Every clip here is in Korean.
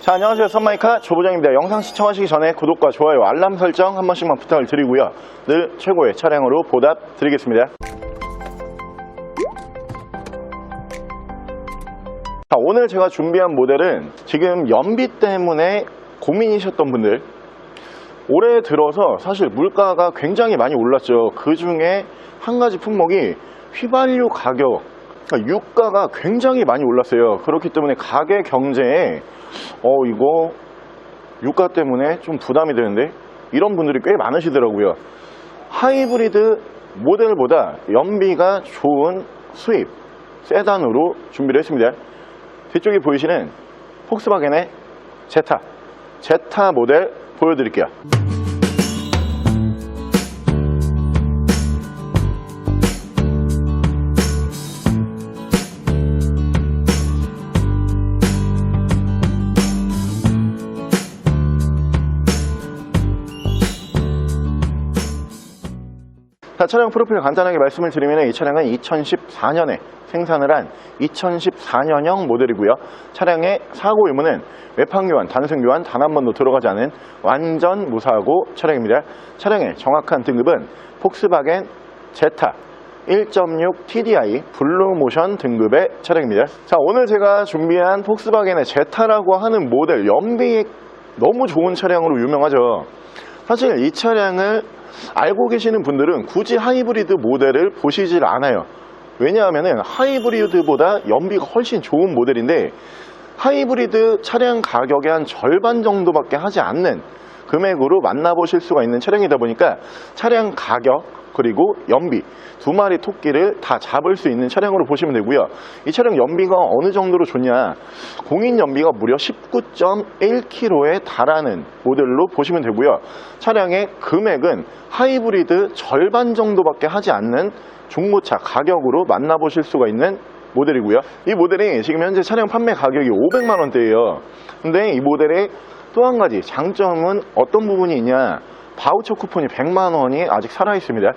자, 안녕하세요. 썬마이카 조부장입니다. 영상 시청하시기 전에 구독과 좋아요, 알람 설정 한 번씩만 부탁을 드리고요. 늘 최고의 차량으로 보답 드리겠습니다. 자, 오늘 제가 준비한 모델은 지금 연비 때문에 고민이셨던 분들, 올해 들어서 사실 물가가 굉장히 많이 올랐죠. 그 중에 한 가지 품목이 휘발유 가격, 그러니까 유가가 굉장히 많이 올랐어요. 그렇기 때문에 가계 경제에 이거 유가 때문에 좀 부담이 되는데, 이런 분들이 꽤 많으시더라고요. 하이브리드 모델보다 연비가 좋은 수입 세단으로 준비를 했습니다. 뒤쪽에 보이시는 폭스바겐의 제타 모델 보여드릴게요. 자, 차량 프로필 간단하게 말씀을 드리면 이 차량은 2014년에 생산을 한 2014년형 모델이고요. 차량의 사고 유무는 외판교환, 단순교환 단 한 번도 들어가지 않은 완전 무사고 차량입니다. 차량의 정확한 등급은 폭스바겐 제타 1.6 TDI 블루모션 등급의 차량입니다. 자, 오늘 제가 준비한 폭스바겐의 제타라고 하는 모델, 연비 너무 좋은 차량으로 유명하죠. 사실 이 차량을 알고 계시는 분들은 굳이 하이브리드 모델을 보시질 않아요. 왜냐하면 하이브리드보다 연비가 훨씬 좋은 모델인데, 하이브리드 차량 가격의 한 절반 정도밖에 하지 않는 금액으로 만나보실 수가 있는 차량이다 보니까 차량 가격 그리고 연비 두 마리 토끼를 다 잡을 수 있는 차량으로 보시면 되고요. 이 차량 연비가 어느 정도로 좋냐, 공인 연비가 무려 19.1km에 달하는 모델로 보시면 되고요. 차량의 금액은 하이브리드 절반 정도밖에 하지 않는 중고차 가격으로 만나보실 수가 있는 모델이고요. 이 모델이 지금 현재 차량 판매 가격이 500만원대예요 근데 이 모델의 또 한 가지 장점은 어떤 부분이 있냐, 바우처 쿠폰이 100만원이 아직 살아있습니다.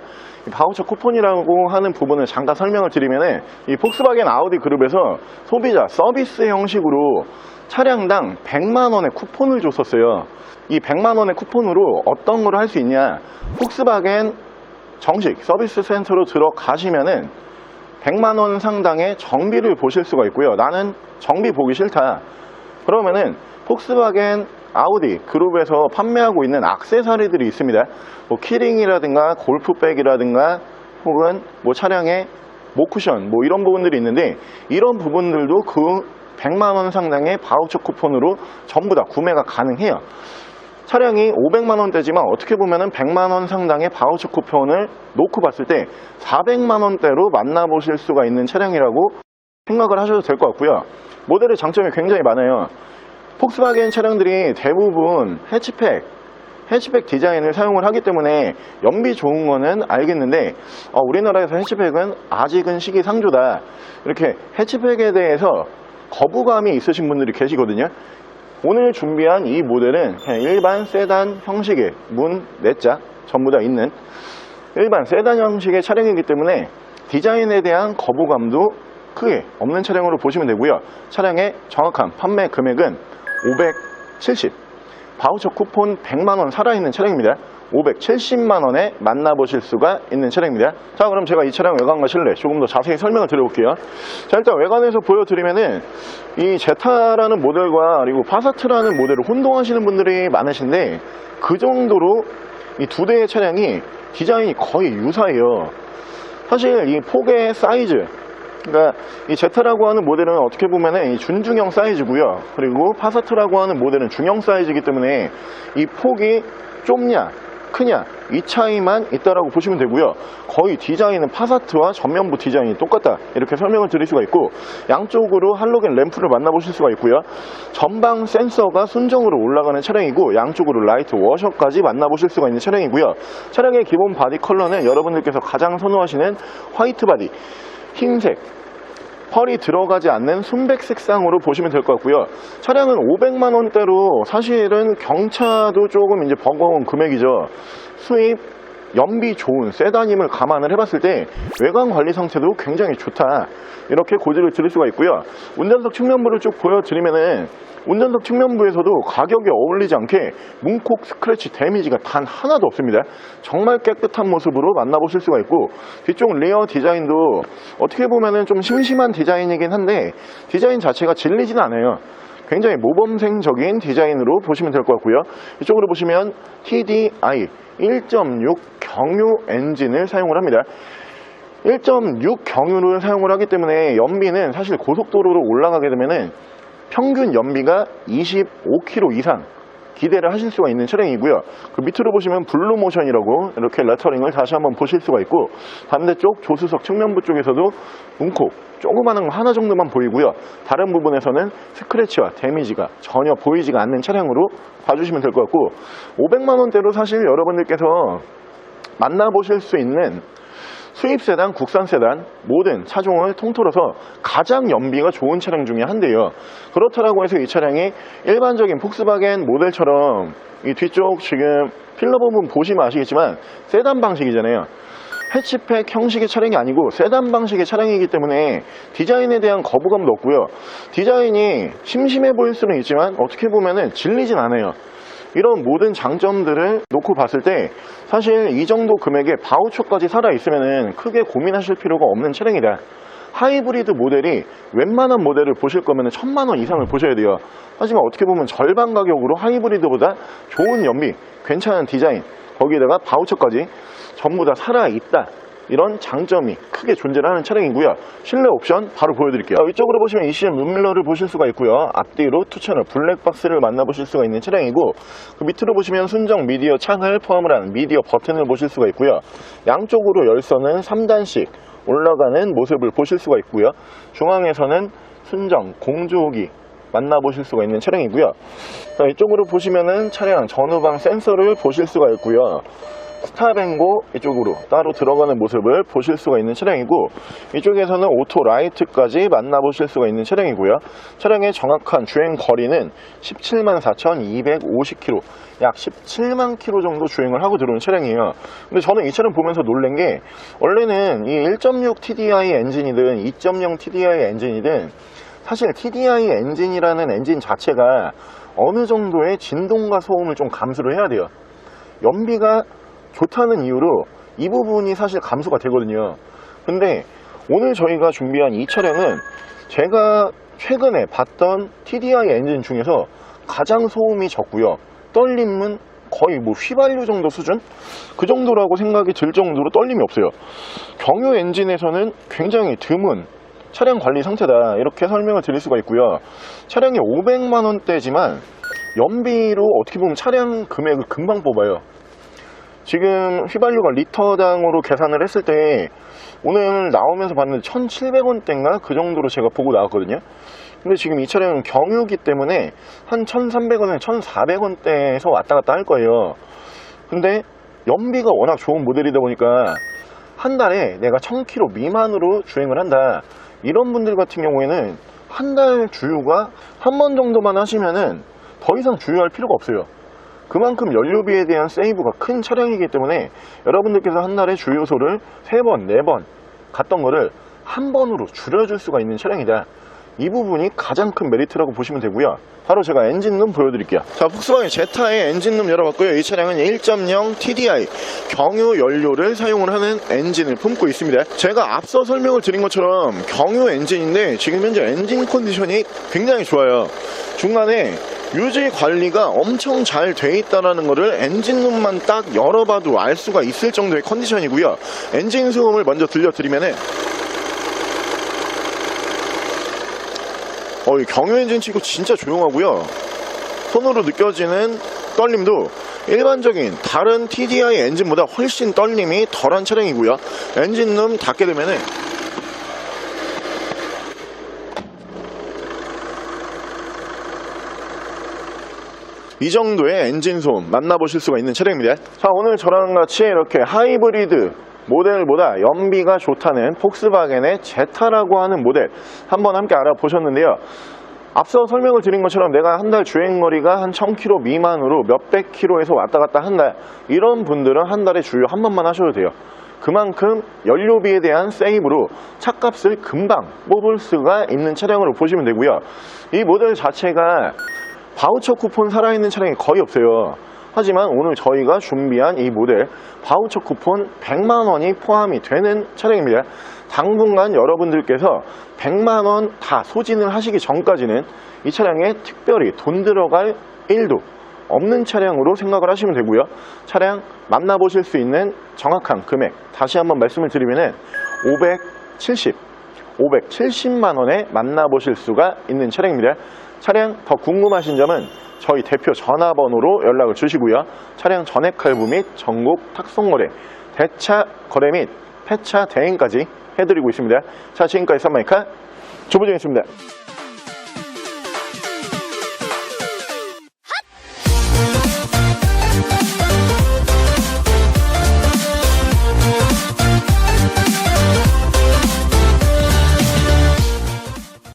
이 바우처 쿠폰이라고 하는 부분을 잠깐 설명을 드리면, 이 폭스바겐 아우디 그룹에서 소비자 서비스 형식으로 차량당 100만원의 쿠폰을 줬었어요. 이 100만원의 쿠폰으로 어떤 걸 할 수 있냐, 폭스바겐 정식 서비스 센터로 들어가시면은 100만원 상당의 정비를 보실 수가 있고요. 나는 정비 보기 싫다 그러면은 폭스바겐 아우디 그룹에서 판매하고 있는 액세서리들이 있습니다. 뭐 키링이라든가 골프백이라든가 혹은 뭐 차량의 모쿠션 뭐 이런 부분들이 있는데, 이런 부분들도 그 100만원 상당의 바우처 쿠폰으로 전부 다 구매가 가능해요. 차량이 500만원대지만 어떻게 보면은 100만원 상당의 바우처 쿠폰을 놓고 봤을 때 400만원대로 만나보실 수가 있는 차량이라고 생각을 하셔도 될 것 같고요. 모델의 장점이 굉장히 많아요. 폭스바겐 차량들이 대부분 해치백 디자인을 사용을 하기 때문에 연비 좋은 거는 알겠는데, 우리나라에서 해치백은 아직은 시기상조다, 이렇게 해치백에 대해서 거부감이 있으신 분들이 계시거든요. 오늘 준비한 이 모델은 그냥 일반 세단 형식의 문 4짝 전부 다 있는 일반 세단 형식의 차량이기 때문에 디자인에 대한 거부감도 크게 없는 차량으로 보시면 되고요. 차량의 정확한 판매 금액은 570, 바우처 쿠폰 100만원 살아있는 차량입니다. 570만원에 만나보실 수가 있는 차량입니다. 자, 그럼 제가 이 차량 외관과 실내 조금 더 자세히 설명을 드려볼게요. 자, 일단 외관에서 보여드리면은 이 제타라는 모델과 그리고 파사트라는 모델을 혼동하시는 분들이 많으신데, 그 정도로 이 두 대의 차량이 디자인이 거의 유사해요. 사실 이 폭의 사이즈, 그러니까 이 제타라고 하는 모델은 어떻게 보면은 이 준중형 사이즈고요. 그리고 파사트라고 하는 모델은 중형 사이즈이기 때문에 이 폭이 좁냐 크냐 이 차이만 있다라고 보시면 되고요. 거의 디자인은 파사트와 전면부 디자인이 똑같다, 이렇게 설명을 드릴 수가 있고, 양쪽으로 할로겐 램프를 만나보실 수가 있고요. 전방 센서가 순정으로 올라가는 차량이고, 양쪽으로 라이트 워셔까지 만나보실 수가 있는 차량이고요. 차량의 기본 바디 컬러는 여러분들께서 가장 선호하시는 화이트 바디, 흰색, 펄이 들어가지 않는 순백 색상으로 보시면 될 것 같고요. 차량은 500만원대로 사실은 경차도 조금 이제 버거운 금액이죠. 수입 연비 좋은 세단임을 감안을 해봤을 때 외관 관리 상태도 굉장히 좋다, 이렇게 고지를 드릴 수가 있고요. 운전석 측면부를 쭉 보여드리면은 운전석 측면부에서도 가격에 어울리지 않게 문콕 스크래치 데미지가 단 하나도 없습니다. 정말 깨끗한 모습으로 만나보실 수가 있고, 뒤쪽 리어 디자인도 어떻게 보면은 좀 심심한 디자인이긴 한데 디자인 자체가 질리진 않아요. 굉장히 모범생적인 디자인으로 보시면 될 것 같고요. 이쪽으로 보시면 TDI 1.6 경유 엔진을 사용을 합니다. 1.6 경유를 사용을 하기 때문에 연비는 사실 고속도로로 올라가게 되면은 평균 연비가 25km 이상 기대를 하실 수가 있는 차량이고요. 그 밑으로 보시면 블루모션이라고 이렇게 레터링을 다시 한번 보실 수가 있고, 반대쪽 조수석 측면부 쪽에서도 문콕 조그마한 거 하나 정도만 보이고요. 다른 부분에서는 스크래치와 데미지가 전혀 보이지가 않는 차량으로 봐주시면 될 것 같고, 500만원대로 사실 여러분들께서 만나보실 수 있는 수입 세단, 국산 세단 모든 차종을 통틀어서 가장 연비가 좋은 차량 중에 한 대예요. 그렇다라고 해서 이 차량이 일반적인 폭스바겐 모델처럼 이 뒤쪽 지금 필러 부분 보시면 아시겠지만 세단 방식이잖아요. 해치백 형식의 차량이 아니고 세단 방식의 차량이기 때문에 디자인에 대한 거부감도 없고요. 디자인이 심심해 보일 수는 있지만 어떻게 보면은 질리진 않아요. 이런 모든 장점들을 놓고 봤을 때 사실 이 정도 금액에 바우처까지 살아있으면 크게 고민하실 필요가 없는 차량이다. 하이브리드 모델이 웬만한 모델을 보실 거면 1000만원 이상을 보셔야 돼요. 하지만 어떻게 보면 절반 가격으로 하이브리드보다 좋은 연비, 괜찮은 디자인, 거기에다가 바우처까지 전부 다 살아있다, 이런 장점이 크게 존재를 하는 차량이고요. 실내 옵션 바로 보여드릴게요. 이쪽으로 보시면 ECM 룸밀러를 보실 수가 있고요. 앞뒤로 2채널 블랙박스를 만나보실 수가 있는 차량이고, 그 밑으로 보시면 순정 미디어 창을 포함을 한 미디어 버튼을 보실 수가 있고요. 양쪽으로 열선은 3단씩 올라가는 모습을 보실 수가 있고요. 중앙에서는 순정 공조기 만나보실 수가 있는 차량이고요. 이쪽으로 보시면은 차량 전후방 센서를 보실 수가 있고요. 스탑앤고 이쪽으로 따로 들어가는 모습을 보실 수가 있는 차량이고, 이쪽에서는 오토 라이트까지 만나보실 수가 있는 차량이고요. 차량의 정확한 주행 거리는 174,250km, 약 17만 km 정도 주행을 하고 들어온 차량이에요. 근데 저는 이 차량 보면서 놀란 게, 원래는 이 1.6 TDI 엔진이든 2.0 TDI 엔진이든 사실 TDI 엔진이라는 엔진 자체가 어느 정도의 진동과 소음을 좀 감수를 해야 돼요. 연비가 좋다는 이유로 이 부분이 사실 감소가 되거든요. 근데 오늘 저희가 준비한 이 차량은 제가 최근에 봤던 TDI 엔진 중에서 가장 소음이 적고요. 떨림은 거의 뭐 휘발유 정도 수준? 그 정도라고 생각이 들 정도로 떨림이 없어요. 경유 엔진에서는 굉장히 드문 차량 관리 상태다, 이렇게 설명을 드릴 수가 있고요. 차량이 500만원대지만 연비로 어떻게 보면 차량 금액을 금방 뽑아요. 지금 휘발유가 리터당으로 계산을 했을 때 오늘 나오면서 봤는데 1,700원대인가 그 정도로 제가 보고 나왔거든요. 근데 지금 이 차량은 경유기 때문에 한 1,300원에 1,400원대에서 왔다 갔다 할 거예요. 근데 연비가 워낙 좋은 모델이다 보니까 한 달에 내가 1000km 미만으로 주행을 한다, 이런 분들 같은 경우에는 한 달 주유가 한 번 정도만 하시면은 더 이상 주유할 필요가 없어요. 그만큼 연료비에 대한 세이브가 큰 차량이기 때문에 여러분들께서 한 달에 주유소를 3번, 4번 갔던 거를 한 번으로 줄여줄 수가 있는 차량이다. 이 부분이 가장 큰 메리트라고 보시면 되고요. 바로 제가 엔진룸 보여드릴게요. 자, 폭스바겐 제타의 엔진룸 열어봤고요. 이 차량은 1.0 TDI 경유 연료를 사용을 하는 엔진을 품고 있습니다. 제가 앞서 설명을 드린 것처럼 경유 엔진인데 지금 현재 엔진 컨디션이 굉장히 좋아요. 중간에 유지 관리가 엄청 잘 돼 있다는 것을 엔진룸만 딱 열어봐도 알 수가 있을 정도의 컨디션이고요. 엔진 소음을 먼저 들려드리면은 이 경유 엔진 치고 진짜 조용하고요. 손으로 느껴지는 떨림도 일반적인 다른 TDI 엔진보다 훨씬 떨림이 덜한 차량이고요. 엔진룸 닫게 되면은 이 정도의 엔진 소음 만나보실 수가 있는 차량입니다. 자, 오늘 저랑 같이 이렇게 하이브리드 모델보다 연비가 좋다는 폭스바겐의 제타라고 하는 모델 한번 함께 알아보셨는데요. 앞서 설명을 드린 것처럼 내가 한 달 주행거리가 한 1000km 미만으로 몇백 킬로에서 왔다 갔다 한다, 이런 분들은 한 달에 주유 한 번만 하셔도 돼요. 그만큼 연료비에 대한 세이브로 차값을 금방 뽑을 수가 있는 차량으로 보시면 되고요. 이 모델 자체가 바우처 쿠폰 살아있는 차량이 거의 없어요. 하지만 오늘 저희가 준비한 이 모델 바우처 쿠폰 100만원이 포함이 되는 차량입니다. 당분간 여러분들께서 100만원 다 소진을 하시기 전까지는 이 차량에 특별히 돈 들어갈 일도 없는 차량으로 생각을 하시면 되고요. 차량 만나보실 수 있는 정확한 금액 다시 한번 말씀을 드리면 570만원에 만나보실 수가 있는 차량입니다. 차량 더 궁금하신 점은 저희 대표 전화번호로 연락을 주시고요. 차량 전액 할부 및 전국 탁송거래, 대차 거래 및 폐차 대행까지 해드리고 있습니다. 자, 지금까지 썬마이카 조보정이었습니다.